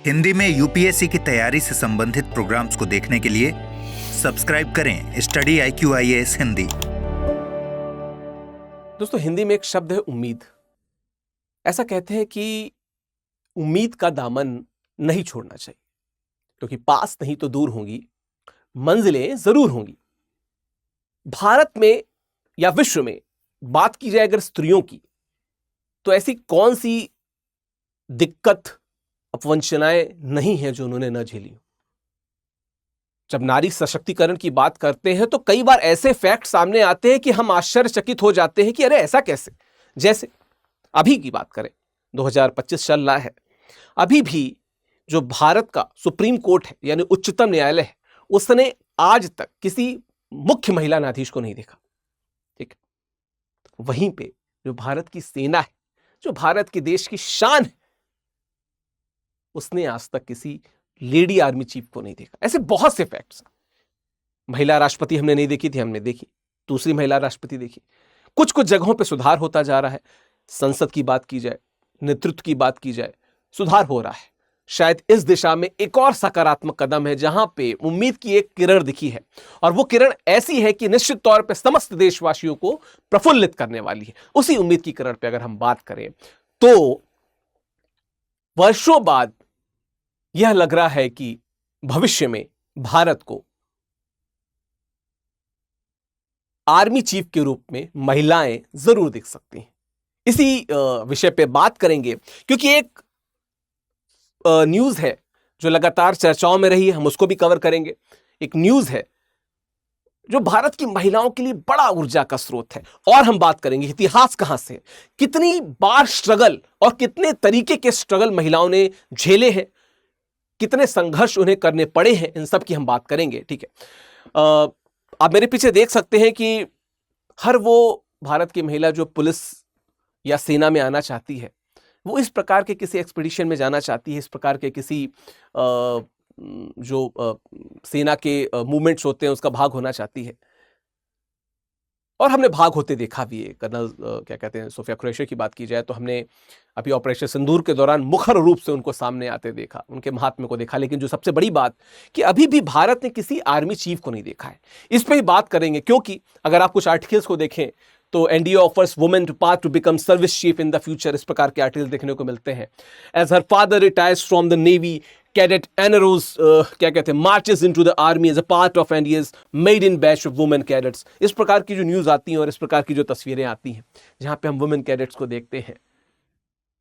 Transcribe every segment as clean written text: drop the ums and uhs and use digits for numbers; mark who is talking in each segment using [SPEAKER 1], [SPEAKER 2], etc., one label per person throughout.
[SPEAKER 1] हिंदी में यूपीएससी की तैयारी से संबंधित प्रोग्राम्स को देखने के लिए सब्सक्राइब करें स्टडी IQIAS हिंदी।
[SPEAKER 2] दोस्तों, हिंदी में एक शब्द है उम्मीद। ऐसा कहते हैं कि उम्मीद का दामन नहीं छोड़ना चाहिए, क्योंकि पास नहीं तो दूर होंगी, मंजिलें जरूर होंगी। भारत में या विश्व में बात की जाए अगर स्त्रियों की, तो ऐसी कौन सी दिक्कत, अपवंचनाएं नहीं है जो उन्होंने न झेली। जब नारी सशक्तिकरण की बात करते हैं तो कई बार ऐसे फैक्ट सामने आते हैं कि हम आश्चर्यचकित हो जाते हैं कि अरे ऐसा कैसे। जैसे अभी की बात करें, 2025 चल रहा है, अभी भी जो भारत का सुप्रीम कोर्ट है यानी उच्चतम न्यायालय है, उसने आज तक किसी मुख्य महिला न्यायाधीश को नहीं देखा। ठीक, वहीं पे जो भारत की सेना है, जो भारत के देश की शान है, उसने आज तक किसी लेडी आर्मी चीफ को नहीं देखा। ऐसे बहुत से फैक्ट्स। महिला राष्ट्रपति हमने नहीं देखी थी, हमने देखी, दूसरी महिला राष्ट्रपति देखी। कुछ कुछ जगहों पे सुधार होता जा रहा है। संसद की बात की जाए, नेतृत्व की बात की जाए, सुधार हो रहा है। शायद इस दिशा में एक और सकारात्मक कदम है जहां पे उम्मीद की एक किरण दिखी है, और वो किरण ऐसी है कि निश्चित तौर पे समस्त देशवासियों को प्रफुल्लित करने वाली है। उसी उम्मीद की किरण पे अगर हम बात करें तो वर्षों बाद यह लग रहा है कि भविष्य में भारत को आर्मी चीफ के रूप में महिलाएं जरूर दिख सकती हैं। इसी विषय पे बात करेंगे, क्योंकि एक न्यूज है जो लगातार चर्चाओं में रही है, हम उसको भी कवर करेंगे। एक न्यूज है जो भारत की महिलाओं के लिए बड़ा ऊर्जा का स्रोत है, और हम बात करेंगे इतिहास कहां से, कितनी बार स्ट्रगल और कितने तरीके के स्ट्रगल महिलाओं ने झेले हैं, कितने संघर्ष उन्हें करने पड़े हैं, इन सब की हम बात करेंगे। ठीक है, आप मेरे पीछे देख सकते हैं कि हर वो भारत की महिला जो पुलिस या सेना में आना चाहती है, वो इस प्रकार के किसी एक्सपीडिशन में जाना चाहती है, इस प्रकार के किसी जो सेना के मूवमेंट्स होते हैं उसका भाग होना चाहती है, और हमने भाग होते देखा भी है। कर्नल क्या कहते हैं, सोफिया कुरैशी की बात की जाए तो हमने अभी ऑपरेशन सिंदूर के दौरान मुखर रूप से उनको सामने आते देखा, उनके महात्म्य को देखा। लेकिन जो सबसे बड़ी बात कि अभी भी भारत ने किसी आर्मी चीफ को नहीं देखा है। इस पर ही बात करेंगे, क्योंकि अगर आप कुछ आर्टिकल्स को देखें तो NDA offers women to path to become service chief in the future, इस प्रकार के आर्टिकल देखने को मिलते हैं। As her father retires from the navy, cadet Anna Rose क्या कहते हैं, marches into the army as a part of India's maiden batch of women cadets. इस प्रकार की जो न्यूज आती हैं और इस प्रकार की जो तस्वीरें आती हैं, जहां पे हम वुमेन कैडेट्स को देखते हैं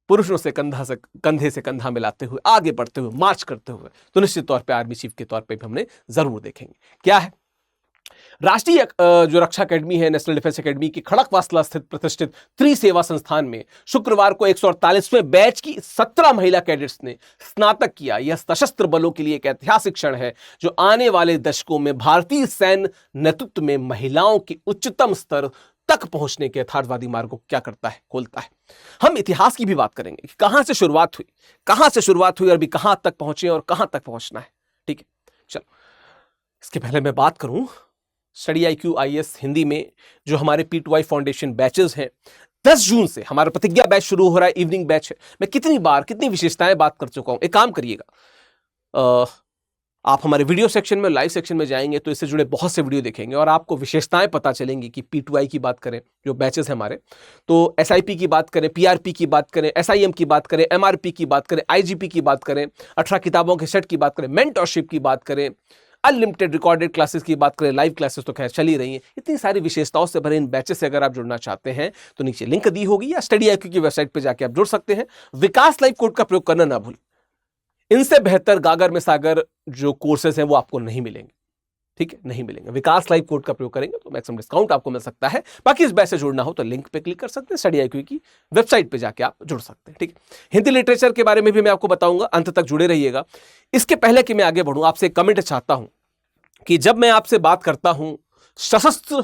[SPEAKER 2] पुरुषों से कंधे से कंधा मिलाते हुए, आगे बढ़ते हुए, मार्च करते हुए, तो निश्चित तौर पे आर्मी चीफ के तौर पे भी हमने जरूर देखेंगे। क्या है, राष्ट्रीय जो रक्षा अकेडमी है, नेशनल डिफेंस अकेडमी की खड़कवासला स्थित प्रतिष्ठित त्रिसेवा संस्थान में शुक्रवार को 148वें बैच की 17 महिला कैडेट्स ने स्नातक किया। यह सशस्त्र बलों के लिए एक ऐतिहासिक क्षण है जो आने वाले दशकों में भारतीय सैन्य नेतृत्व में महिलाओं के उच्चतम स्तर तक पहुंचने के यथार्थवादी मार्ग को क्या करता है, खोलता है। हम इतिहास की भी बात करेंगे कि कहां से शुरुआत हुई और अभी कहां तक पहुंचे और कहां तक पहुंचना है। ठीक है, चलो, इसके पहले मैं बात करूं स्टडी IQIAS हिंदी में जो हमारे P2I फाउंडेशन बैचेस हैं। 10 जून से हमारा प्रतिज्ञा बैच शुरू हो रहा है, इवनिंग बैच है। मैं कितनी विशेषताएं बात कर चुका हूं। एक काम करिएगा, आप हमारे वीडियो सेक्शन में, लाइव सेक्शन में जाएंगे तो इससे जुड़े बहुत से वीडियो देखेंगे और आपको विशेषताएं पता चलेंगी कि P2I की बात करें जो बैचेस हैं हमारे, तो SIP की बात करें, PRP की बात करें, SIM की बात करें, MRP की बात करें, IGP की बात करें, 18 किताबों के सेट की बात करें, मेंटरशिप की बात करें, अनलिमिटेड रिकॉर्डेड क्लासेस की बात करें, लाइव क्लासेस तो खैर चल ही रही हैं। इतनी सारी विशेषताओं से भरे इन बैचेस से अगर आप जुड़ना चाहते हैं तो नीचे लिंक दी होगी, या स्टडी IQ की वेबसाइट पे जाके आप जुड़ सकते हैं। विकास लाइव कोड का प्रयोग करना ना भूलें। इनसे बेहतर गागर में सागर जो कोर्सेज हैं वो आपको नहीं मिलेंगे। ठीक है, नहीं मिलेंगे। विकास लाइव कोड का प्रयोग करेंगे तो मैक्सिमम डिस्काउंट आपको मिल सकता है। बाकी इस बैच से जुड़ना हो तो लिंक पे क्लिक कर सकते हैं, स्टडी IQ की वेबसाइट पे जाके आप जुड़ सकते हैं। ठीक है, हिंदी लिटरेचर के बारे में भी मैं आपको बताऊंगा, अंत तक जुड़े रहिएगा। इसके पहले कि मैं आगे बढ़ूं, आपसे एक कमेंट चाहता हूं कि जब मैं आपसे बात करता हूं सशस्त्र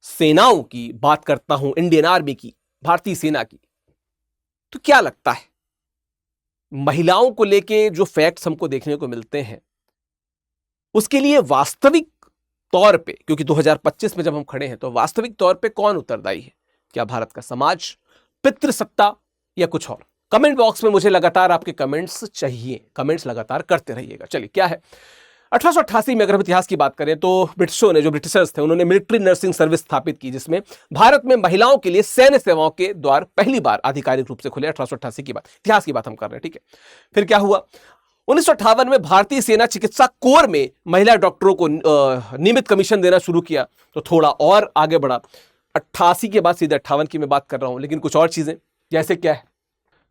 [SPEAKER 2] सेनाओं की, बात करता हूं इंडियन आर्मी की, भारतीय सेना की, तो क्या लगता है महिलाओं को लेके जो फैक्ट्स हमको देखने को मिलते हैं उसके लिए वास्तविक तौर पे, क्योंकि 2025 में जब हम खड़े हैं तो वास्तविक तौर पे कौन उत्तरदायी है? क्या भारत का समाज, पितृसत्ता, या कुछ और? कमेंट बॉक्स में मुझे लगातार आपके कमेंट्स चाहिए, कमेंट्स लगातार करते रहिएगा। चलिए क्या है 1888 में अगर हम इतिहास की बात करें तो ब्रिटिशों ने, जो ब्रिटिशर्स थे, उन्होंने मिलिट्री नर्सिंग सर्विस स्थापित की, जिसमें भारत में महिलाओं के लिए सैन्य सेवाओं के द्वार पहली बार आधिकारिक रूप से खुले। 1888 की बात, इतिहास की बात हम कर रहे हैं, ठीक है। फिर क्या हुआ, 1958 में भारतीय सेना चिकित्सा कोर में महिला डॉक्टरों को नियमित कमीशन देना शुरू किया, तो थोड़ा और आगे बढ़ा। 88 के बाद सीधे 58 की मैं बात कर रहा हूं, लेकिन कुछ और चीजें, जैसे क्या है,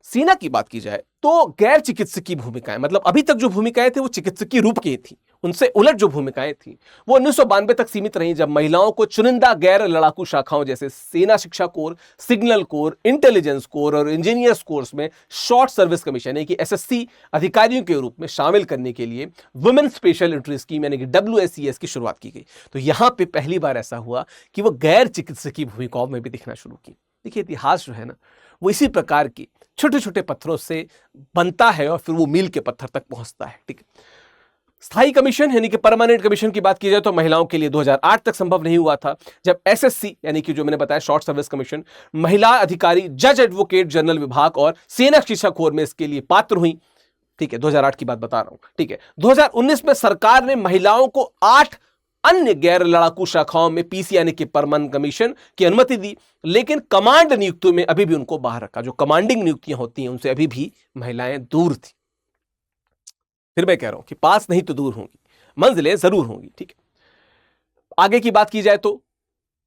[SPEAKER 2] सेना की बात की जाए तो गैर चिकित्सकीय भूमिकाएं, मतलब अभी तक जो भूमिकाएं थी वो चिकित्सकीय रूप की थी, उनसे उलट जो भूमिकाएं थी वो 1992 तक सीमित रहीं, जब महिलाओं को चुनिंदा गैर लड़ाकू शाखाओं जैसे सेना शिक्षा core, signal corps, intelligence core और इंजीनियर्स कोर्स में शॉर्ट सर्विस कमीशन यानी कि एसएससी अधिकारियों के रूप में शामिल करने के लिए वुमेन स्पेशल एंट्री स्कीम यानी कि WSES की शुरुआत की गई। तो यहां पर पहली बार ऐसा हुआ कि वो गैर चिकित्सकीय भूमिकाओं में भी दिखना शुरू की। देखिए इतिहास जो है ना, वो इसी प्रकार की छोटे छोटे पत्थरों से बनता है और फिर वो मील के पत्थर तक पहुंचता है, ठीक है। स्थायी कमीशन यानी कि परमानेंट कमीशन की बात की जाए तो महिलाओं के लिए 2008 तक संभव नहीं हुआ था, जब एसएससी यानी कि जो मैंने बताया शॉर्ट सर्विस कमीशन, महिला अधिकारी, जज, एडवोकेट जनरल विभाग और सेना शिक्षा कोर में इसके लिए पात्र हुई, ठीक है। 2008 की बात बता रहा हूं, ठीक है। 2019 में सरकार ने महिलाओं को 8 अन्य गैर लड़ाकू शाखाओं में पीसी यानी कि परमानेंट कमीशन की अनुमति दी, लेकिन कमांड नियुक्तियों में अभी भी उनको बाहर रखा। जो कमांडिंग नियुक्तियां होती हैं उनसे अभी भी महिलाएं दूर थी। फिर मैं कह रहा हूं कि पास नहीं तो दूर होंगी, मंजिलें जरूर होंगी, ठीक है। आगे की बात की जाए तो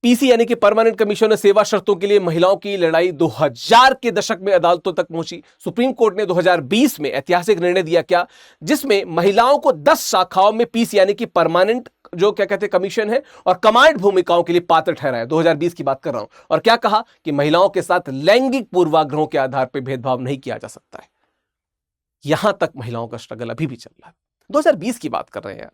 [SPEAKER 2] पीसी यानी कि परमानेंट कमीशन ने सेवा शर्तों के लिए महिलाओं की लड़ाई 2000 के दशक में अदालतों तक पहुंची। सुप्रीम कोर्ट ने 2020 में ऐतिहासिक निर्णय दिया, क्या, जिसमें महिलाओं को 10 शाखाओं में पीसी यानी कि परमानेंट जो क्या कहते हैं कमीशन है और कमांड भूमिकाओं के लिए पात्र ठहराया। 2020 की बात कर रहा हूं। और क्या कहा कि महिलाओं के साथ लैंगिक पूर्वाग्रहों के आधार पर भेदभाव नहीं किया जा सकता है। यहां तक महिलाओं का स्ट्रगल अभी भी चल रहा है। 2020 की बात कर रहे हैं यार,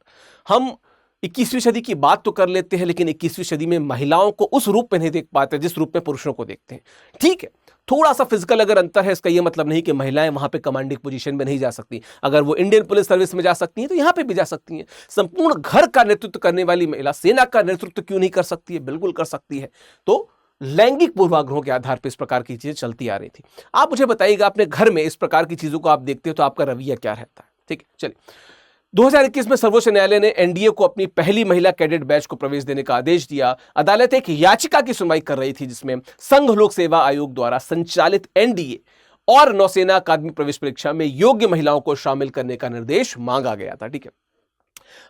[SPEAKER 2] हम 21वीं सदी की बात तो कर लेते हैं, लेकिन 21वीं सदी में महिलाओं को उस रूप में नहीं देख पाते जिस रूप में पुरुषों को देखते हैं। ठीक है, थोड़ा सा फिजिकल अगर अंतर है, इसका यह मतलब नहीं कि महिलाएं वहां पे कमांडिंग पोजीशन में नहीं जा सकती। अगर वो इंडियन पुलिस सर्विस में जा सकती हैं तो यहां पे भी जा सकती हैं। संपूर्ण घर का नेतृत्व करने वाली महिला सेना का नेतृत्व क्यों नहीं कर सकती है? बिल्कुल कर सकती है। तो लैंगिक पूर्वाग्रहों के आधार पर इस प्रकार की चीजें चलती आ रही थी। आप मुझे बताइएगा, अपने घर में इस प्रकार की चीजों को आप देखते हो तो आपका रवैया क्या रहता है? ठीक है, चलिए। 2021 में सर्वोच्च न्यायालय ने एनडीए को अपनी पहली महिला कैडेट बैच को प्रवेश देने का आदेश दिया। अदालत एक याचिका की सुनवाई कर रही थी जिसमें संघ लोक सेवा आयोग द्वारा संचालित एनडीए और नौसेना अकादमी प्रवेश परीक्षा में योग्य महिलाओं को शामिल करने का निर्देश मांगा गया था। ठीक है,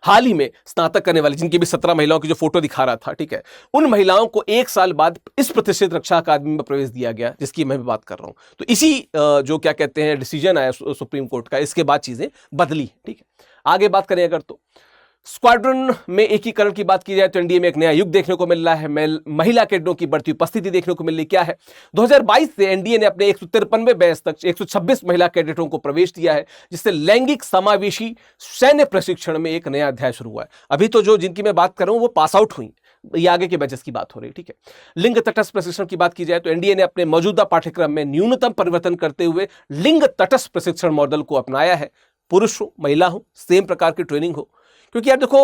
[SPEAKER 2] हाल ही में स्नातक करने वाली, जिनकी भी 17 महिलाओं की जो फोटो दिखा रहा था, ठीक है, उन महिलाओं को 1 साल बाद इस प्रतिष्ठित रक्षा अकादमी में प्रवेश दिया गया, जिसकी मैं भी बात कर रहा हूं। तो इसी जो क्या कहते हैं डिसीजन आया सुप्रीम कोर्ट का, इसके बाद चीजें बदली। ठीक है, आगे बात करें अगर तो स्क्वाड्रन में एकीकरण की बात की जाए तो एनडीए में एक नया युग देखने को मिल रहा है। महिला कैडेटों की बढ़ती उपस्थिति देखने को मिल रही। क्या है, 2022 से एनडीए ने अपने 153वें बैच तक 126 महिला कैडेटों को प्रवेश दिया है, जिससे लैंगिक समावेशी सैन्य प्रशिक्षण में एक नया अध्याय शुरू हुआ है। अभी तो जो जिनकी मैं बात कर रहा हूं वो पास आउट हुई, ये आगे के बैचेस की बात हो रही है। ठीक है, लिंग तटस्थ प्रशिक्षण की बात की जाए तो एनडीए ने अपने मौजूदा पाठ्यक्रम में न्यूनतम परिवर्तन करते हुए लिंग तटस्थ प्रशिक्षण मॉडल को अपनाया है। पुरुष हो महिला हो सेम प्रकार की ट्रेनिंग हो, क्योंकि यार देखो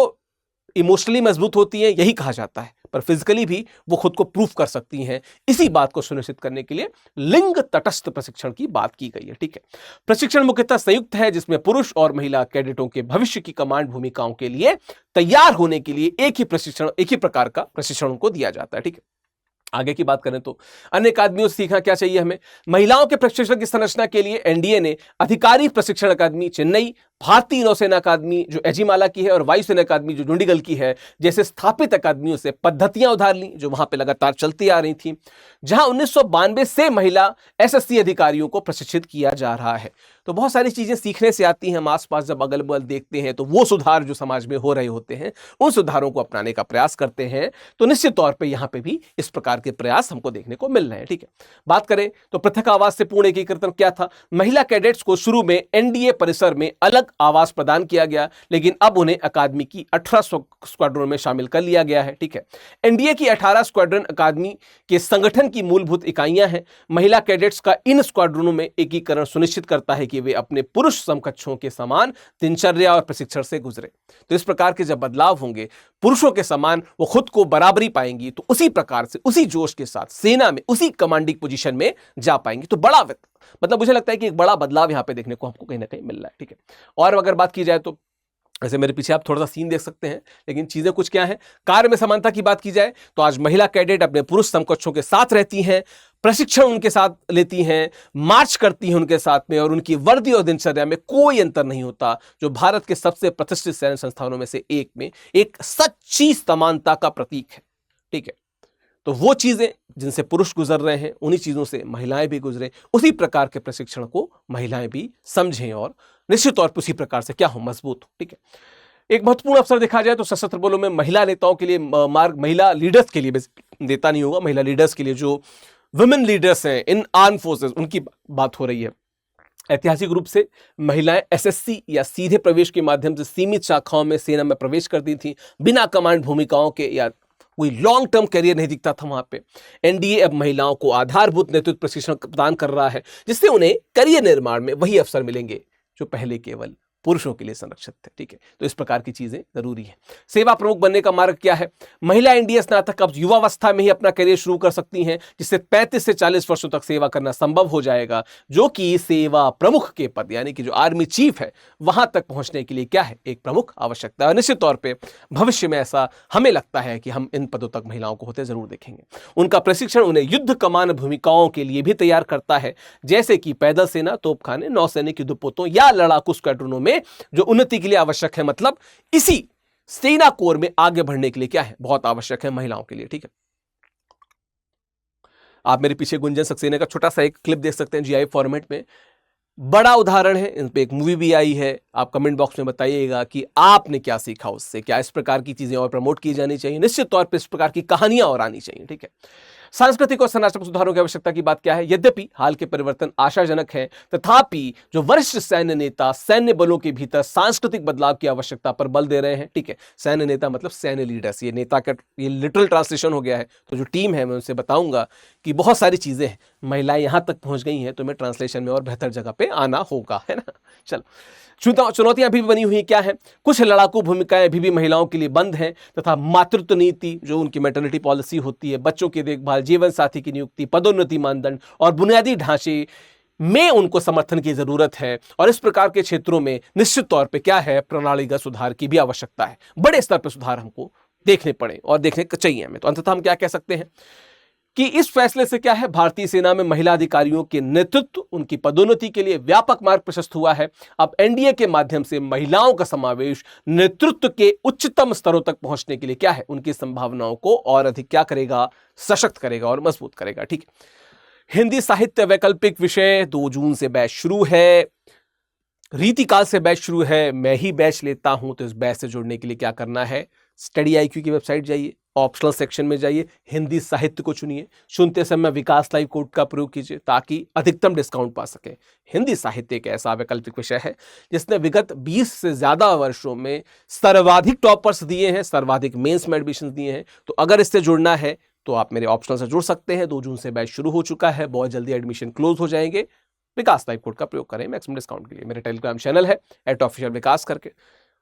[SPEAKER 2] इमोशनली मजबूत होती है यही कहा जाता है, पर फिजिकली भी वो खुद को प्रूफ कर सकती हैं। इसी बात को सुनिश्चित करने के लिए लिंग तटस्थ प्रशिक्षण की बात की गई है। ठीक है, प्रशिक्षण मुख्यतः संयुक्त है, जिसमें पुरुष और महिला कैडेटों के भविष्य की कमांड भूमिकाओं के लिए तैयार होने के लिए एक ही प्रकार का प्रशिक्षण उनको दिया जाता है। ठीक है, आगे की बात करें तो अन्य अकादमियों से सीखना क्या चाहिए हमें। महिलाओं के प्रशिक्षण की संरचना के लिए एनडीए ने अधिकारी प्रशिक्षण अकादमी चेन्नई, भारतीय नौसेना अकादमी जो एजिमाला की है और वायुसेना अकादमी जो डुंडिगल की है जैसे स्थापित अकादमियों से पद्धतियां उधार ली, जो वहां पे लगातार चलती आ रही थी, जहां 1992 से महिला एसएससी अधिकारियों को प्रशिक्षित किया जा रहा है। तो बहुत सारी चीजें सीखने से आती हैं। हम आसपास जब अगल बगल देखते हैं तो वो सुधार जो समाज में हो रहे होते हैं उन सुधारों को अपनाने का प्रयास करते हैं, तो निश्चित तौर पर यहां पर भी इस प्रकार के प्रयास हमको देखने को मिल रहे हैं। ठीक है, बात करें तो पृथक आवास से पूर्ण एकीकरण क्या था। महिला कैडेट्स को शुरू में एनडीए परिसर में अलग आवास प्रदान किया गया, लेकिन अब उन्हें अकादमी की 18 स्क्वाड्रन में शामिल कर लिया गया है। ठीक है, एनडीए की 18 स्क्वाड्रन अकादमी के संगठन की मूलभूत इकाइयां हैं। महिला कैडेट्स का इन स्क्वाड्रनों में एकीकरण सुनिश्चित करता है कि वे अपने पुरुष समकक्षों के समान दिनचर्या और प्रशिक्षण से गुजरे। तो इस प्रकार के जब बदलाव होंगे, पुरुषों के समान वो खुद को बराबरी पाएंगी, तो उसी प्रकार से उसी जोश के साथ सेना में उसी कमांडिंग पोजीशन में जा पाएंगी। तो बड़ा मतलब मुझे लगता है कि एक बड़ा बदलाव यहाँ पे देखने को हमको कहीं ना कहीं मिल रहा है, ठीक है। और अगर बात की जाए तो ऐसे मेरे पीछे आप थोड़ा सा सीन देख सकते हैं, लेकिन चीजें कुछ क्या है। कार्य में समानता की बात की जाए तो आज महिला कैडेट अपने पुरुष समकक्षों के साथ रहती हैं, प्रशिक्षण उनके साथ लेती हैं, मार्च करती हैं उनके साथ में, और उनकी वर्दी और दिनचर्या में कोई अंतर नहीं होता, जो भारत के सबसे प्रतिष्ठित सैन्य संस्थानों में से एक में एक सच्ची समानता का प्रतीक है, ठीक है। तो वो चीजें जिनसे पुरुष गुजर रहे हैं, उन्हीं चीजों से महिलाएं भी गुजरे, उसी प्रकार के प्रशिक्षण को महिलाएं भी समझें और निश्चित तौर पर उसी प्रकार से क्या हो, मजबूत हो, ठीक है। एक महत्वपूर्ण अवसर देखा जाए तो सशस्त्र बलों में महिला नेताओं के लिए मार्ग, महिला लीडर्स के लिए, नेता नहीं होगा, महिला लीडर्स के लिए, जो वुमेन लीडर्स हैं इन आर्म फोर्सेस, उनकी बात हो रही है। ऐतिहासिक रूप से महिलाएं एसएससी या सीधे प्रवेश के माध्यम से सीमित शाखाओं में सेना में प्रवेश करती थी, बिना कमांड भूमिकाओं के, या कोई लॉन्ग टर्म करियर नहीं दिखता था वहां पे। एनडीए अब महिलाओं को आधारभूत नेतृत्व प्रशिक्षण प्रदान कर रहा है, जिससे उन्हें करियर निर्माण में वही अवसर मिलेंगे जो पहले केवल पुरुषों के लिए संरक्षित थे, ठीक है। तो इस प्रकार की चीजें जरूरी है। सेवा प्रमुख बनने का मार्ग क्या है? महिला एनडीए स्नातक अब युवावस्था में ही अपना करियर शुरू कर सकती हैं, जिससे 35 से 40 वर्षों तक सेवा करना संभव हो जाएगा, जो कि सेवा प्रमुख के पद, यानी कि जो आर्मी चीफ है, वहां तक पहुंचने के लिए क्या है, एक प्रमुख आवश्यकता है। और निश्चित तौर पर भविष्य में ऐसा हमें लगता है कि हम इन पदों तक महिलाओं को होते जरूर देखेंगे। उनका प्रशिक्षण उन्हें युद्ध कमान भूमिकाओं के लिए भी तैयार करता है, जैसे कि पैदल सेना, तोपखाने, नौसैनिक युद्धपोतों या लड़ाकू स्क्वाड्रनों में, जो उन्नति के लिए आवश्यक है। मतलब इसी सेना कोर में आगे बढ़ने के लिए क्या है, बहुत आवश्यक है महिलाओं के लिए, ठीक है। आप मेरे पीछे गुंजन सक्सेना का छोटा सा एक क्लिप देख सकते हैं जीआईएफ फॉर्मेट में, बड़ा उदाहरण है। इन पे एक मूवी भी आई है। आप कमेंट बॉक्स में बताइएगा कि आपने क्या सीखा उससे, क्या इस प्रकार की चीजें और प्रमोट की जानी चाहिए, निश्चित तौर पर इस प्रकार की कहानियां और आनी चाहिए, ठीक है। सांस्कृतिक और संरचनात्मक सुधारों की आवश्यकता की बात क्या है? यद्यपि हाल के परिवर्तन आशाजनक हैं, तथापि जो वरिष्ठ सैन्य नेता सैन्य बलों के भीतर सांस्कृतिक बदलाव की आवश्यकता पर बल दे रहे हैं, ठीक है। सैन्य नेता मतलब सैन्य लीडर्स, ये नेता का ये लिटरल ट्रांसलेशन हो गया है। तो जो टीम है, मैं उनसे बताऊंगा कि बहुत सारी चीजें हैं, महिलाएं यहां तक पहुंच गई हैं, तो मैं ट्रांसलेशन में और बेहतर जगह पे आना होगा, है ना। चलो, चुनौतियां अभी भी बनी हुई क्या है? कुछ लड़ाकू भूमिकाएं अभी भी महिलाओं के लिए बंद हैं, तथा मातृत्व नीति, जो उनकी मैटरनिटी पॉलिसी होती है, बच्चों की देखभाल, जीवन साथी की नियुक्ति, पदोन्नति मानदंड और बुनियादी ढांचे में उनको समर्थन की जरूरत है। और इस प्रकार के क्षेत्रों में निश्चित तौर पे क्या है, प्रणालीगत सुधार की भी आवश्यकता है। बड़े स्तर पर सुधार हमको देखने पड़े और देखने चाहिए हमें। तो अंततः हम क्या कह सकते हैं कि इस फैसले से क्या है, भारतीय सेना में महिला अधिकारियों के नेतृत्व, उनकी पदोन्नति के लिए व्यापक मार्ग प्रशस्त हुआ है। अब एनडीए के माध्यम से महिलाओं का समावेश नेतृत्व के उच्चतम स्तरों तक पहुंचने के लिए क्या है, उनकी संभावनाओं को और अधिक क्या करेगा, सशक्त करेगा और मजबूत करेगा, ठीक है। हिंदी साहित्य वैकल्पिक विषय 2 जून से बैच शुरू है। रीतिकाल से बैच शुरू है। मैं ही बैच लेता हूं, तो इस बैच से जुड़ने के लिए क्या करना है, स्टडी IQ की वेबसाइट जाइए, ऑप्शनल सेक्शन में जाइए, हिंदी साहित्य को चुनिए, चुनते समय विकास लाइव कोड का प्रयोग कीजिए ताकि अधिकतम डिस्काउंट पा सकें। हिंदी साहित्य एक ऐसा वैकल्पिक विषय है जिसने विगत 20 से ज्यादा वर्षों में सर्वाधिक टॉपर्स दिए हैं, सर्वाधिक मेंस में एडमिशन दिए हैं। तो अगर इससे जुड़ना है तो आप मेरे ऑप्शनल से जुड़ सकते हैं। 2 जून से बैच शुरू हो चुका है, बहुत जल्दी एडमिशन क्लोज हो जाएंगे। विकास लाइव कोड का प्रयोग करें मैक्सिमम डिस्काउंट के लिए। मेरे टेलीग्राम चैनल है @officialvikas करके,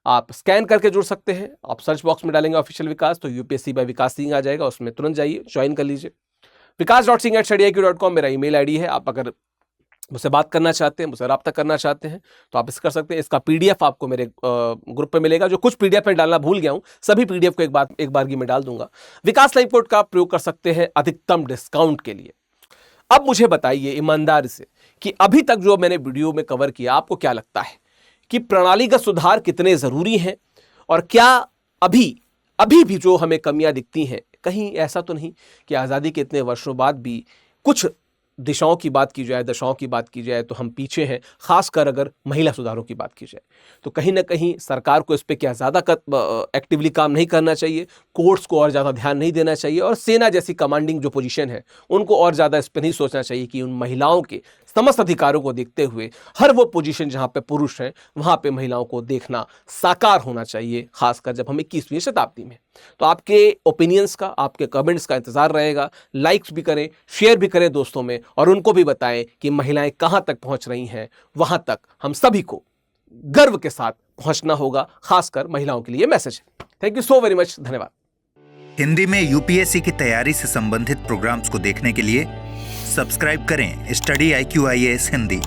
[SPEAKER 2] आप स्कैन करके जुड़ सकते हैं। आप सर्च बॉक्स में डालेंगे ऑफिशियल विकास तो यूपीएससी बाय विकास सिंह आ जाएगा, उसमें तुरंत जाइए, ज्वाइन कर लीजिए। vikas.singh@studiiq.com मेरा ईमेल आईडी है। आप अगर मुझसे बात करना चाहते हैं, मुझसे रब्ता करना चाहते हैं तो आप इस कर सकते हैं। इसका PDF आपको मेरे ग्रुप पे मिलेगा। जो कुछ PDF में डालना भूल गया हूं, सभी PDF को एक बारगी में डाल दूंगा। विकास लाइव कोड का प्रयोग कर सकते हैं अधिकतम डिस्काउंट के लिए। अब मुझे बताइए ईमानदारी से कि अभी तक जो मैंने वीडियो में कवर किया, आपको क्या लगता है कि प्रणालीगत सुधार कितने जरूरी हैं, और क्या अभी भी जो हमें कमियां दिखती हैं, कहीं ऐसा तो नहीं कि आज़ादी के इतने वर्षों बाद भी कुछ दिशाओं की बात की जाए, दशाओं की बात की जाए तो हम पीछे हैं। खासकर अगर महिला सुधारों की बात की जाए तो कहीं ना कहीं सरकार को इस पे क्या ज़्यादा एक्टिवली काम नहीं करना चाहिए, कोर्ट्स को और ज़्यादा ध्यान नहीं देना चाहिए, और सेना जैसी कमांडिंग जो पोजीशन है उनको और ज़्यादा इस पर नहीं सोचना चाहिए कि उन महिलाओं के समस्त अधिकारों को देखते हुए हर वो पोजीशन जहाँ पे पुरुष हैं वहाँ पे महिलाओं को देखना साकार होना चाहिए, खासकर जब हम 21वीं शताब्दी में। तो आपके ओपिनियंस का, आपके कमेंट्स का इंतजार रहेगा। लाइक्स भी करें, शेयर भी करें दोस्तों में, और उनको भी बताएं कि महिलाएं कहाँ तक पहुँच रही हैं। वहाँ तक हम सभी को गर्व के साथ पहुँचना होगा, खासकर महिलाओं के लिए मैसेज है। Thank you so very much, धन्यवाद।
[SPEAKER 1] हिंदी में यूपीएससी की तैयारी से संबंधित प्रोग्राम्स को देखने के लिए सब्सक्राइब करें स्टडी IQ IAS हिंदी।